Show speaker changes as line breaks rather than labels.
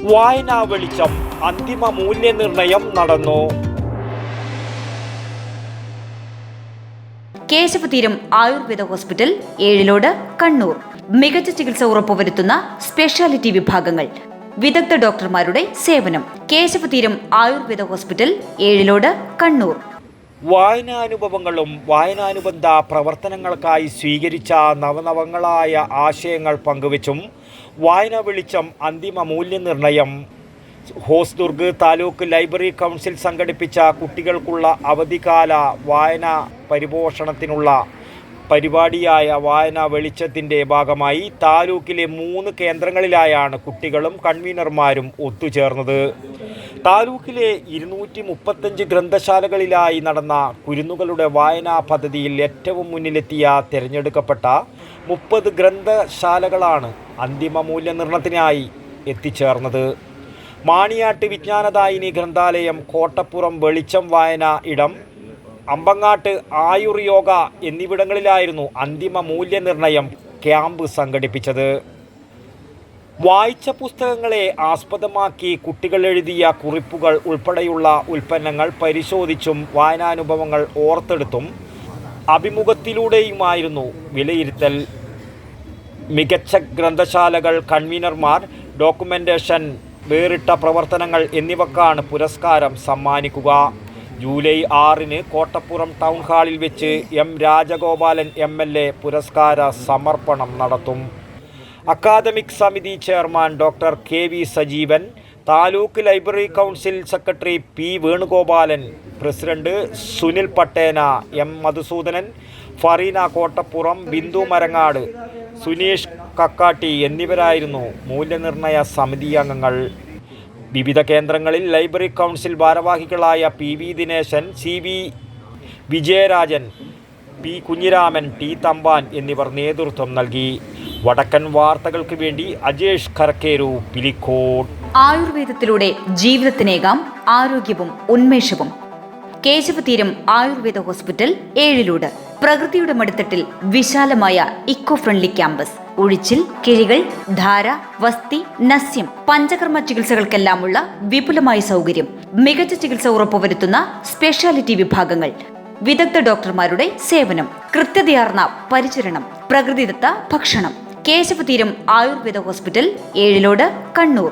വായനാ വെളിച്ചം അന്തിമ മൂല്യനിർണയം നടന്നു.
കേശവതീരം ആയുർവേദ ഹോസ്പിറ്റൽ, ഏഴിലോട്, കണ്ണൂർ. മികച്ച ചികിത്സ ഉറപ്പുവരുത്തുന്ന സ്പെഷ്യാലിറ്റി വിഭാഗങ്ങൾ, വിദഗ്ധ ഡോക്ടർമാരുടെ സേവനം. കേശവതീരം ആയുർവേദ ഹോസ്പിറ്റൽ, ഏഴിലോട്, കണ്ണൂർ.
വായനാനുഭവങ്ങളും വായനാനുബന്ധ പ്രവർത്തനങ്ങൾക്കായി സ്വീകരിച്ച നവനവങ്ങളായ ആശയങ്ങൾ പങ്കുവച്ചും വായനാ വെളിച്ചം അന്തിമ മൂല്യനിർണയം ഹോസ്ദുർഗ് താലൂക്ക് ലൈബ്രറി കൗൺസിൽ സംഘടിപ്പിച്ച കുട്ടികൾക്കുള്ള അവധിക്കാല വായനാ പരിപോഷണത്തിനുള്ള പരിപാടിയായ വായനാ വെളിച്ചത്തിൻ്റെ ഭാഗമായി താലൂക്കിലെ 3 കേന്ദ്രങ്ങളിലായാണ് കുട്ടികളും കൺവീനർമാരും ഒത്തുചേർന്നത്. താലൂക്കിലെ 235 ഗ്രന്ഥശാലകളിലായി നടന്ന കുരുന്നുകളുടെ വായനാ പദ്ധതിയിൽ ഏറ്റവും മുന്നിലെത്തിയ തിരഞ്ഞെടുക്കപ്പെട്ട 30 ഗ്രന്ഥശാലകളാണ് അന്തിമ മൂല്യനിർണയത്തിനായി എത്തിച്ചേർന്നത്. മാണിയാട്ട് വിജ്ഞാനദായിനി ഗ്രന്ഥാലയം, കോട്ടപ്പുറം വെളിച്ചം വായന ഇടം, അമ്പങ്ങാട്ട് ആയുർ യോഗ എന്നിവിടങ്ങളിലായിരുന്നു അന്തിമ മൂല്യനിർണയം ക്യാമ്പ് സംഘടിപ്പിച്ചത്. വായിച്ച പുസ്തകങ്ങളെ ആസ്പദമാക്കി കുട്ടികൾ എഴുതിയ കുറിപ്പുകൾ ഉൾപ്പെടെയുള്ള ഉൽപ്പന്നങ്ങൾ പരിശോധിച്ചും വായനാനുഭവങ്ങൾ ഓർത്തെടുത്തും അഭിമുഖത്തിലൂടെയുമായിരുന്നു വിലയിരുത്തൽ. മികച്ച ഗ്രന്ഥശാലകൾ, കൺവീനർമാർ, ഡോക്യുമെന്റേഷൻ, വേറിട്ട പ്രവർത്തനങ്ങൾ എന്നിവക്കാണ് പുരസ്കാരം സമ്മാനിക്കുക. ജൂലൈ 6-ന് കോട്ടപ്പുറം ടൗൺ ഹാളിൽ വെച്ച് എം രാജഗോപാലൻ MLA പുരസ്കാര സമർപ്പണം നടത്തും. അക്കാദമിക് സമിതി chairman doctor KV Sajeevan, taluk library council secretary P Venugopalan, president Sunil Pattena, M Madhusudanan, Fareena Kottappuram, Bindu Marangad, Suneesh Kakkatti എന്നിവരായിരുന്നു മൂല്യനിർണയ സമിതി അംഗങ്ങൾ. വിവിധ കേന്ദ്രങ്ങളിൽ ലൈബ്രറി കൗൺസിൽ ഭാരവാഹികളായ PV Dineshan, CV Vijayarajan, P Kunhiraman, T Thampan എന്നിവർ നേതൃത്വം നൽകി. വടക്കൻ വാർത്തകൾക്ക് വേണ്ടി അജേഷ് കരക്കേരു, പിലിക്കോട്.
ആയുർവേദത്തിലൂടെ ജീവിതത്തിനേകാം ആരോഗ്യവും ഉന്മേഷവും. കേശവതീരം ആയുർവേദ ഹോസ്പിറ്റൽ, ഏഴിലോട്. പ്രകൃതിയുടെ മടിത്തട്ടിൽ വിശാലമായ ഇക്കോ ഫ്രണ്ട്ലി ക്യാമ്പസ്. ഉഴിച്ചിൽ, കിഴികൾ, ധാര, വസ്തി, നസ്യം, പഞ്ചകർമ്മ ചികിത്സകൾക്കെല്ലാമുള്ള വിപുലമായ സൗകര്യം. മികച്ച ചികിത്സ ഉറപ്പുവരുത്തുന്ന സ്പെഷ്യാലിറ്റി വിഭാഗങ്ങൾ, വിദഗ്ധ ഡോക്ടർമാരുടെ സേവനം, കൃത്യതയാർന്ന പരിചരണം, പ്രകൃതിദത്ത ഭക്ഷണം. കേശവതീരം ആയുർവേദ ഹോസ്പിറ്റൽ, ഏഴിലോട്, കണ്ണൂർ.